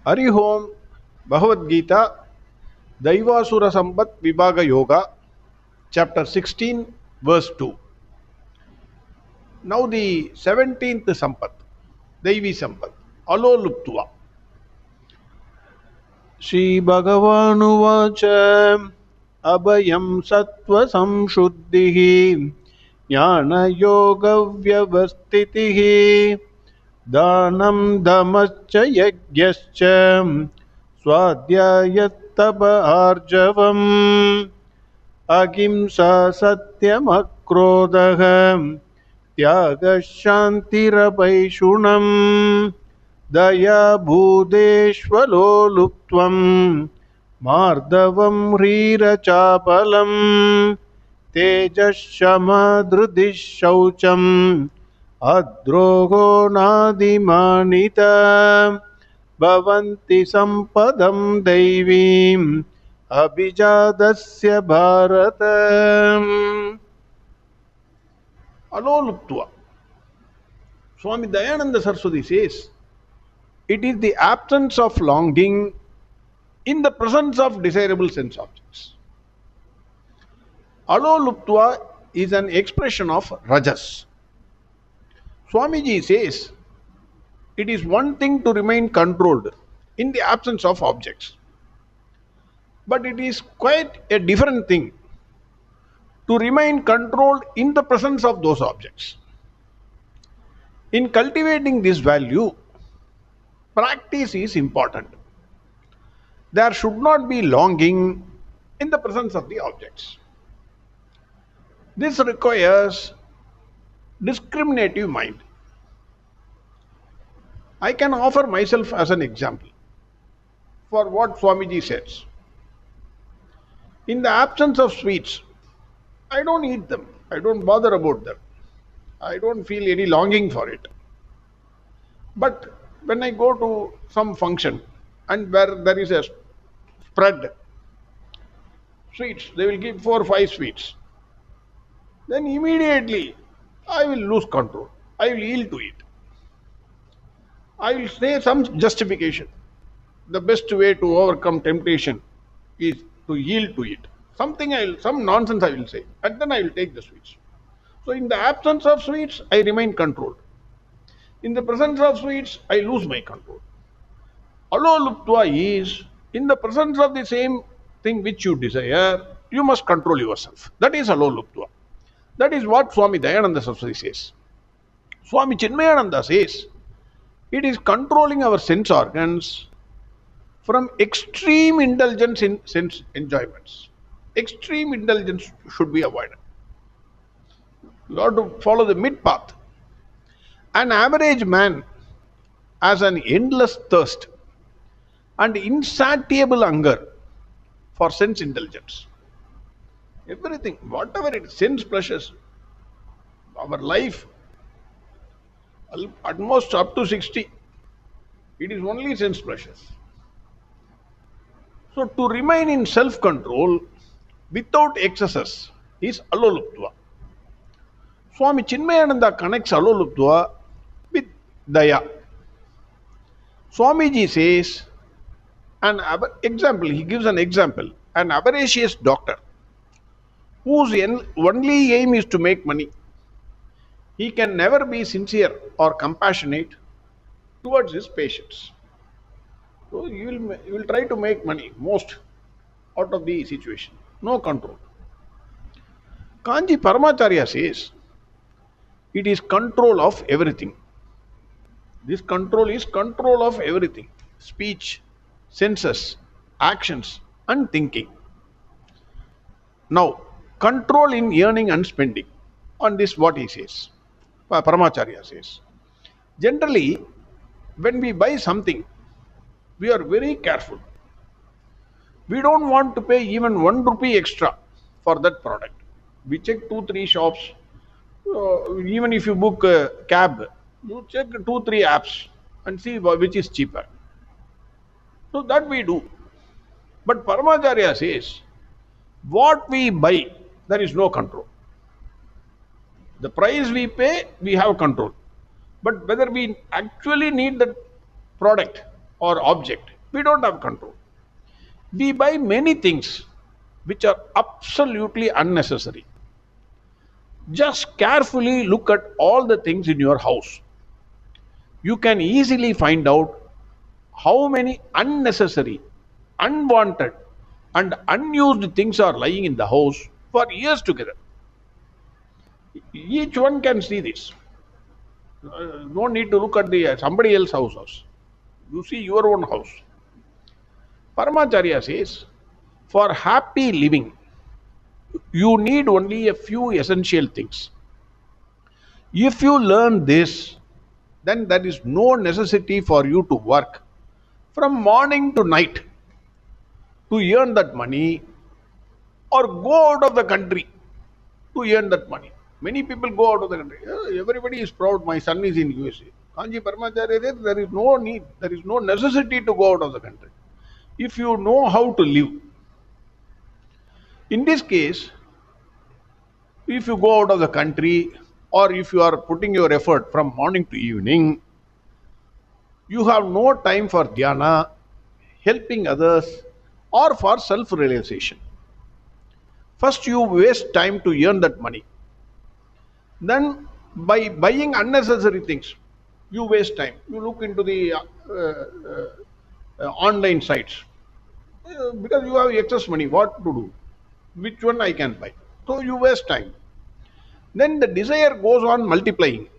Hari Om, Bhagavad Gita, Daivasura Sampad Vibhaga Yoga, chapter 16, verse 2. Now the 17th Sampad, Deivi Sampad, Aloluptva. Shri Bhagavanuvacha Abhayam Sattva Samshuddhihi Jnana Yoga Vyavastitihi Dhanam Dhamascha Yagyascha Swadhyayatapa Arjavam Ahimsa Satyam Akrodaham Tyaga Shantirabhaishunam Daya Bhudeshvaloluptvam Mardavam Hrira Chapalam Tejashama Drudishaucham Adrogo Nadimanita Bhavanti Sampadam Deivim Abhijadasya Bharatam. Aloluptva. Swami Dayananda Saraswati says, it is the absence of longing in the presence of desirable sense objects. Aloluptva is an expression of rajas. Swamiji says, it is one thing to remain controlled in the absence of objects. But it is quite a different thing to remain controlled in the presence of those objects. In cultivating this value, practice is important. There should not be longing in the presence of the objects. This requires discriminative mind. I can offer myself as an example for what Swamiji says. In the absence of sweets, I don't eat them. I don't bother about them. I don't feel any longing for it. But when I go to some function and where there is a spread, sweets, they will give 4 or 5 sweets. Then immediately I will lose control. I will yield to it. I will say some justification. The best way to overcome temptation is to yield to it. Some nonsense I will say, and then I will take the sweets. So in the absence of sweets, I remain controlled. In the presence of sweets, I lose my control. Aloluptva is, in the presence of the same thing which you desire, you must control yourself. That is Aloluptva. That is what Swami Dayananda Saraswati says. Swami Chinmayananda says, it is controlling our sense organs from extreme indulgence in sense enjoyments. Extreme indulgence should be avoided. You have to follow the mid path. An average man has an endless thirst and insatiable hunger for sense indulgence. Everything, whatever it is, sense pleasures, our life, at most up to 60, it is only sense pleasures. So to remain in self-control without excesses is Aloluptva. Swami Chinmayananda connects Aloluptva with Daya. Swamiji says, he gives an example. An avaricious doctor whose only aim is to make money, he can never be sincere or compassionate towards his patients. So you will try to make money most out of the situation. No control. Kanji Paramacharya says, it is control of everything. This control is control of everything. Speech, senses, actions and thinking. Now, control in earning and spending. On this what he says. Paramacharya says. Generally, when we buy something, we are very careful. We don't want to pay even 1 rupee extra for that product. We check 2-3 shops. Even if you book a cab, you check 2-3 apps and see which is cheaper. So that we do. But Paramacharya says, what we buy, there is no control. The price we pay, we have control. But whether we actually need that product or object, We don't have control. We buy many things which are absolutely unnecessary. Just carefully look at all the things in your house. You can easily find out how many unnecessary, unwanted, and unused things are lying in the house for years together. Each one can see this. No need to look at the somebody else's house. You see your own house. Paramacharya says, for happy living, you need only a few essential things. If you learn this, then there is no necessity for you to work from morning to night to earn that money or go out of the country to earn that money. Many people go out of the country. Everybody is proud, my son is in USA. Kanji Paramacharya says there is no need, there is no necessity to go out of the country. If you know how to live. In this case, if you go out of the country or if you are putting your effort from morning to evening, you have no time for dhyana, helping others, or for self-realization. First, you waste time to earn that money. Then, by buying unnecessary things, you waste time. You look into the online sites because you have excess money. What to do? Which one I can buy? So you waste time. Then the desire goes on multiplying.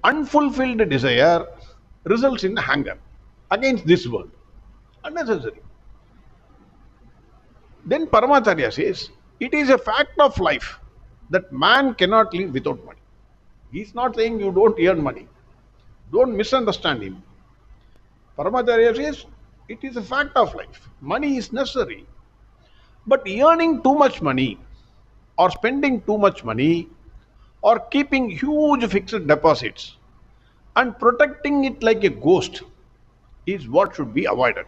Unfulfilled desire results in hunger against this world. Unnecessary. Then Paramacharya says, it is a fact of life that man cannot live without money. He is not saying you don't earn money. Don't misunderstand him. Paramacharya says, it is a fact of life. Money is necessary. But earning too much money or spending too much money or keeping huge fixed deposits and protecting it like a ghost is what should be avoided.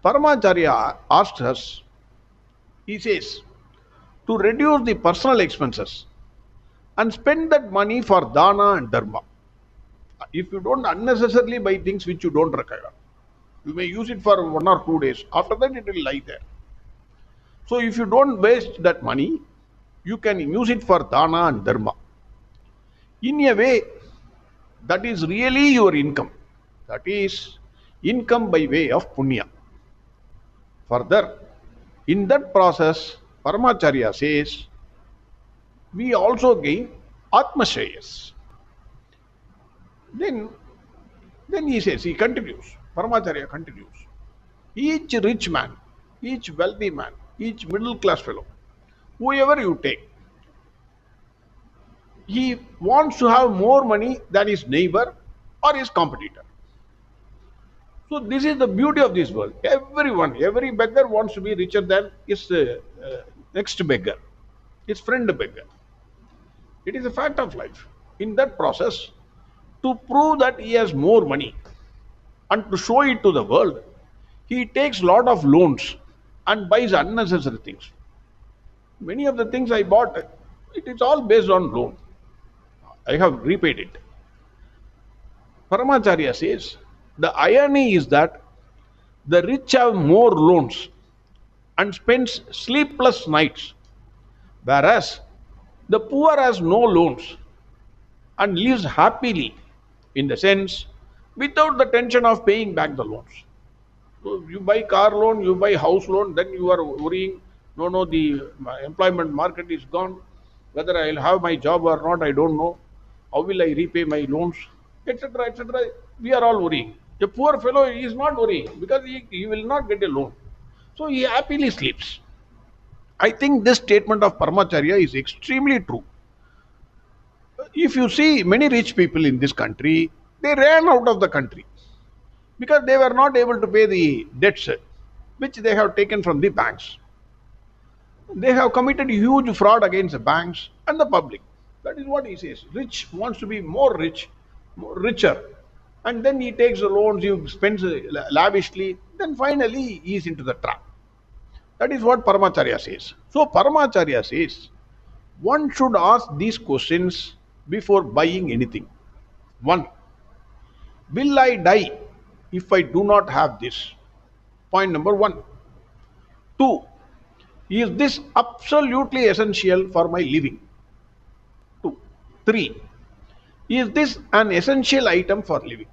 Paramacharya asked us, he says, to reduce the personal expenses and spend that money for dana and dharma. If you don't unnecessarily buy things which you don't require, you may use it for 1 or 2 days. After that, it will lie there. So if you don't waste that money, you can use it for dana and dharma. In a way, that is really your income. That is income by way of punya. Further, in that process, Paramacharya says, we also gain atmashreyas. Then he says, he continues, Paramacharya continues, each rich man, each wealthy man, each middle class fellow, whoever you take, he wants to have more money than his neighbor or his competitor. So this is the beauty of this world. Everyone, every beggar wants to be richer than his next beggar, his friend beggar. It is a fact of life. In that process, to prove that he has more money and to show it to the world, he takes lot of loans and buys unnecessary things. Many of the things I bought, it is all based on loan. I have repaid it. Paramacharya says, the irony is that the rich have more loans and spends sleepless nights, whereas the poor has no loans and lives happily, in the sense, without the tension of paying back the loans. So you buy car loan, you buy house loan, then you are worrying, no, the employment market is gone, whether I will have my job or not, I don't know, how will I repay my loans, etc., etc. We are all worrying. The poor fellow is not worrying because he will not get a loan. So he happily sleeps. I think this statement of Paramacharya is extremely true. If you see many rich people in this country, they ran out of the country because they were not able to pay the debts which they have taken from the banks. They have committed huge fraud against the banks and the public. That is what he says. Rich wants to be more rich, richer. And then he takes the loans, he spends lavishly, then finally he is into the trap. That is what Paramacharya says. So Paramacharya says, one should ask these questions before buying anything. 1. Will I die if I do not have this? Point number one. Two, is this absolutely essential for my living? Two. Three, is this an essential item for living?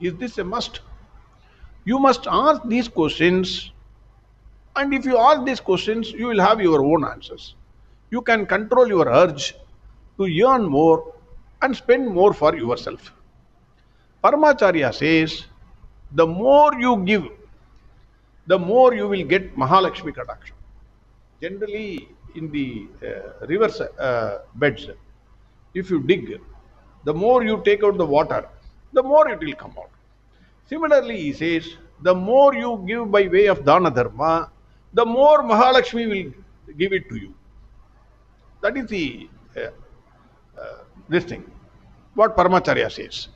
Is this a must? You must ask these questions, and if you ask these questions, you will have your own answers. You can control your urge to earn more and spend more for yourself. Paramacharya says, the more you give, the more you will get Mahalakshmi Kataksha. Generally, in the river beds, if you dig, the more you take out the water, the more it will come out. Similarly, he says, the more you give by way of dana dharma, the more Mahalakshmi will give it to you. That is the this thing, what Paramacharya says.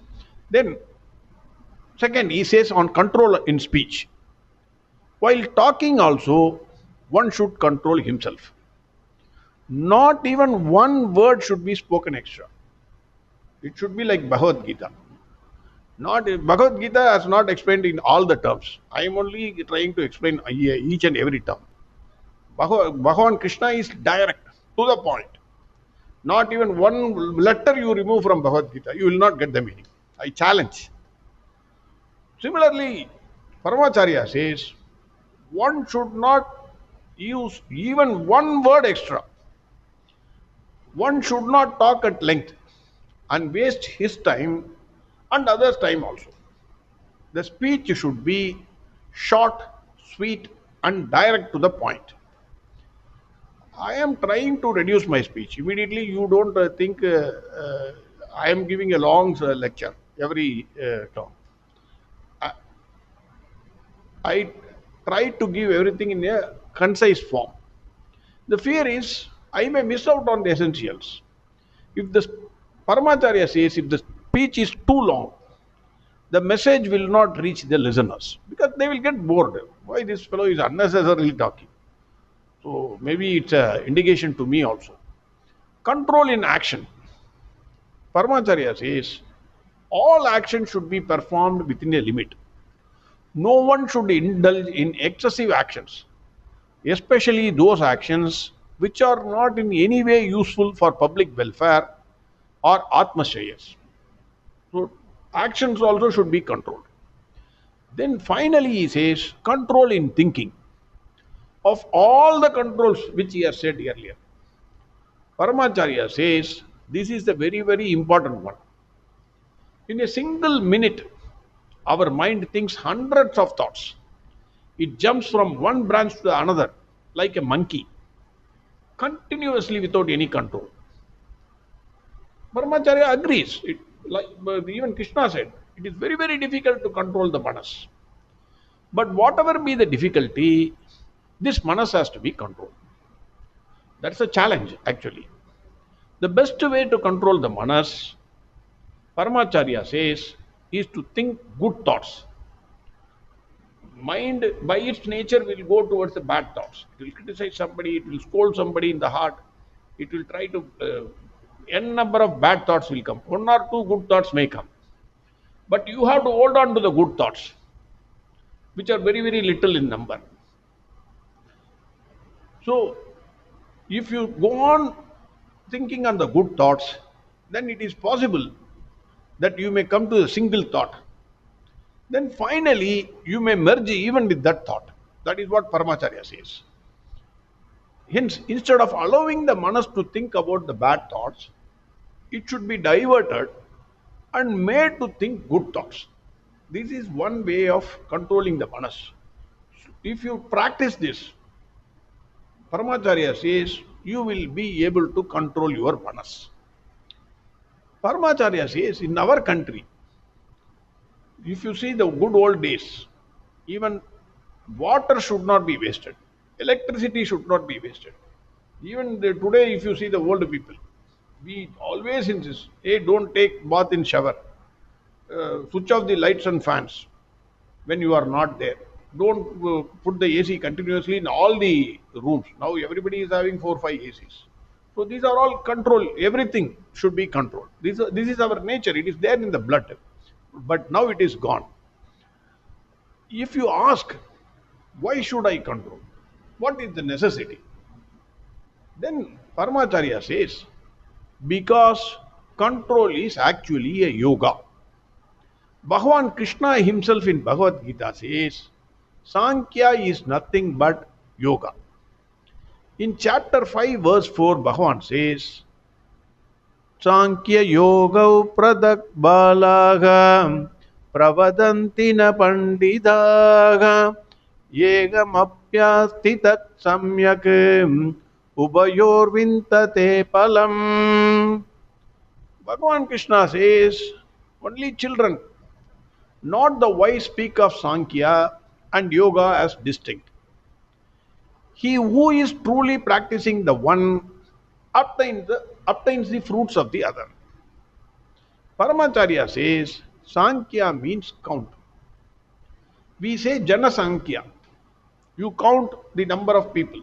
Then, second, he says on control in speech. While talking also, one should control himself. Not even one word should be spoken extra. It should be like Bhagavad Gita. Not Bhagavad Gita has not explained in all the terms. I am only trying to explain each and every term. Bhagavan Krishna is direct, to the point. Not even one letter you remove from Bhagavad Gita, you will not get the meaning. I challenge. Similarly, Paramacharya says, one should not use even one word extra. One should not talk at length and waste his time and others' time also. The speech should be short, sweet, and direct to the point. I am trying to reduce my speech. Immediately, you don't think I am giving a long lecture every term. I try to give everything in a concise form. The fear is I may miss out on the essentials. If the Paramacharya says if the speech is too long, the message will not reach the listeners because they will get bored. Why this fellow is unnecessarily talking? So maybe it's an indication to me also. Control in action. Paramacharya says all action should be performed within a limit. No one should indulge in excessive actions, especially those actions which are not in any way useful for public welfare or atmashrayas. So actions also should be controlled. Then finally he says control in thinking. Of all the controls which he has said earlier, Paramacharya says this is the very, very important one. In a single minute, our mind thinks hundreds of thoughts. It jumps from one branch to another like a monkey, continuously without any control. Brahmacharya agrees. Even Krishna said, it is very, very difficult to control the manas. But whatever be the difficulty, this manas has to be controlled. That's a challenge, actually. The best way to control the manas, Paramacharya says, is to think good thoughts. Mind, by its nature, will go towards the bad thoughts. It will criticize somebody, it will scold somebody in the heart, it will try to... n number of bad thoughts will come. One or two good thoughts may come. But you have to hold on to the good thoughts, which are very, very little in number. So, if you go on thinking on the good thoughts, then it is possible that you may come to a single thought. Then finally, you may merge even with that thought. That is what Paramacharya says. Hence, instead of allowing the manas to think about the bad thoughts, it should be diverted and made to think good thoughts. This is one way of controlling the manas. If you practice this, Paramacharya says, you will be able to control your manas. Paramacharya says, in our country, if you see the good old days, even water should not be wasted. Electricity should not be wasted. Even today, if you see the old people, we always insist, hey, don't take bath in shower. Switch off the lights and fans when you are not there. Don't put the AC continuously in all the rooms. Now everybody is having 4 or 5 ACs. So these are all control. Everything should be controlled. This is our nature. It is there in the blood. But now it is gone. If you ask, why should I control? What is the necessity? Then Paramacharya says, because control is actually a yoga. Bhagavan Krishna himself in Bhagavad Gita says, Sankhya is nothing but yoga. In chapter 5, verse 4, Bhagavan says, Sankhya yoga pradak balaga pravadanti na pandidaga yegam apyastitat samyak ubayor vintate palam. Bhagavan Krishna says, only children, not the wise, speak of Sankhya and yoga as distinct. He who is truly practicing the one obtains the fruits of the other. Paramacharya says Sankhya means count. We say Jana Sankhya. You count the number of people.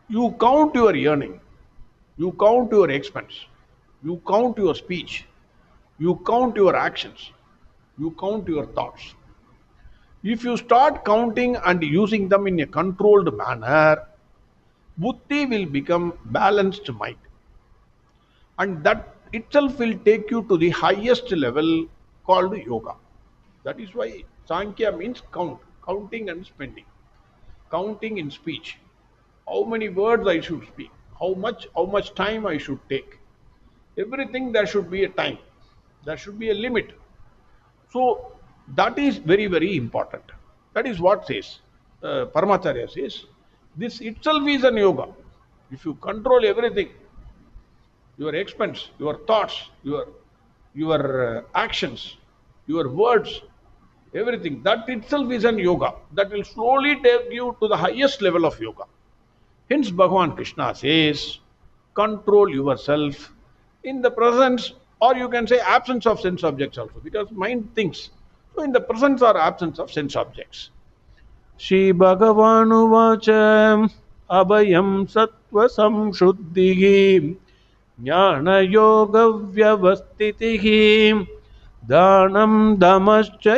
You count your earning. You count your expense. You count your speech. You count your actions. You count your thoughts. If you start counting and using them in a controlled manner, buddhi will become balanced mind. And that itself will take you to the highest level called yoga. That is why Sankhya means count, counting and spending, counting in speech. How many words I should speak, how much time I should take. Everything there should be a time. There should be a limit. So that is very, very important. That is what says, Paramacharya says, this itself is an yoga. If you control everything, your expense, your thoughts, your actions, your words, everything, that itself is an yoga. That will slowly take you to the highest level of yoga. Hence Bhagavan Krishna says, control yourself in the presence, or you can say absence of sense objects also, because mind thinks. So in the presence or absence of sense objects. Shri Bhagavanu Vacha Abhayam Sattva Samshuddhihi Jnana Yoga Vyavastitihi Dhanam Dhamascha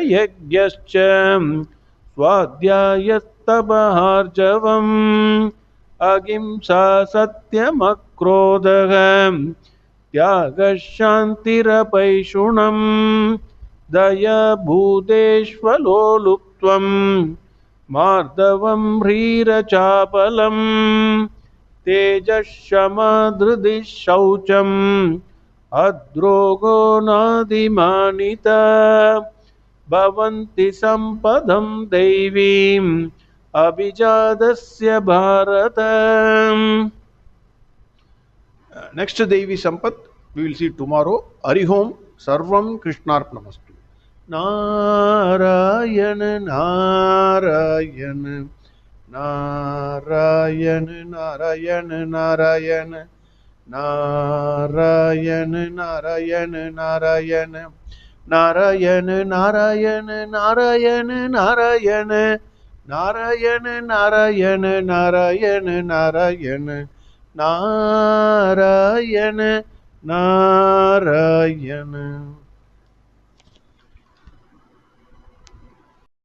Yagyascha Swadhyayastabharjavam Agimsa Satyam Akrodham Tyagashantirapaishunam Daya Bhudeshvaloluptvam Mardavam Hrirachapalam Tejashamadhridishaucham Adrogo Nadimanita Bhavanti Sampadam Deivim Abhijadasya Bharatam. Next Deivi Sampad we will see tomorrow. Arihom Sarvam Krishnarpnamastu. Narayana Narayana Narayana Narayana Narayana Narayana Narayana Narayana Narayana Narayana Narayana Narayana Narayana Narayana Narayana Narayana Narayana Narayana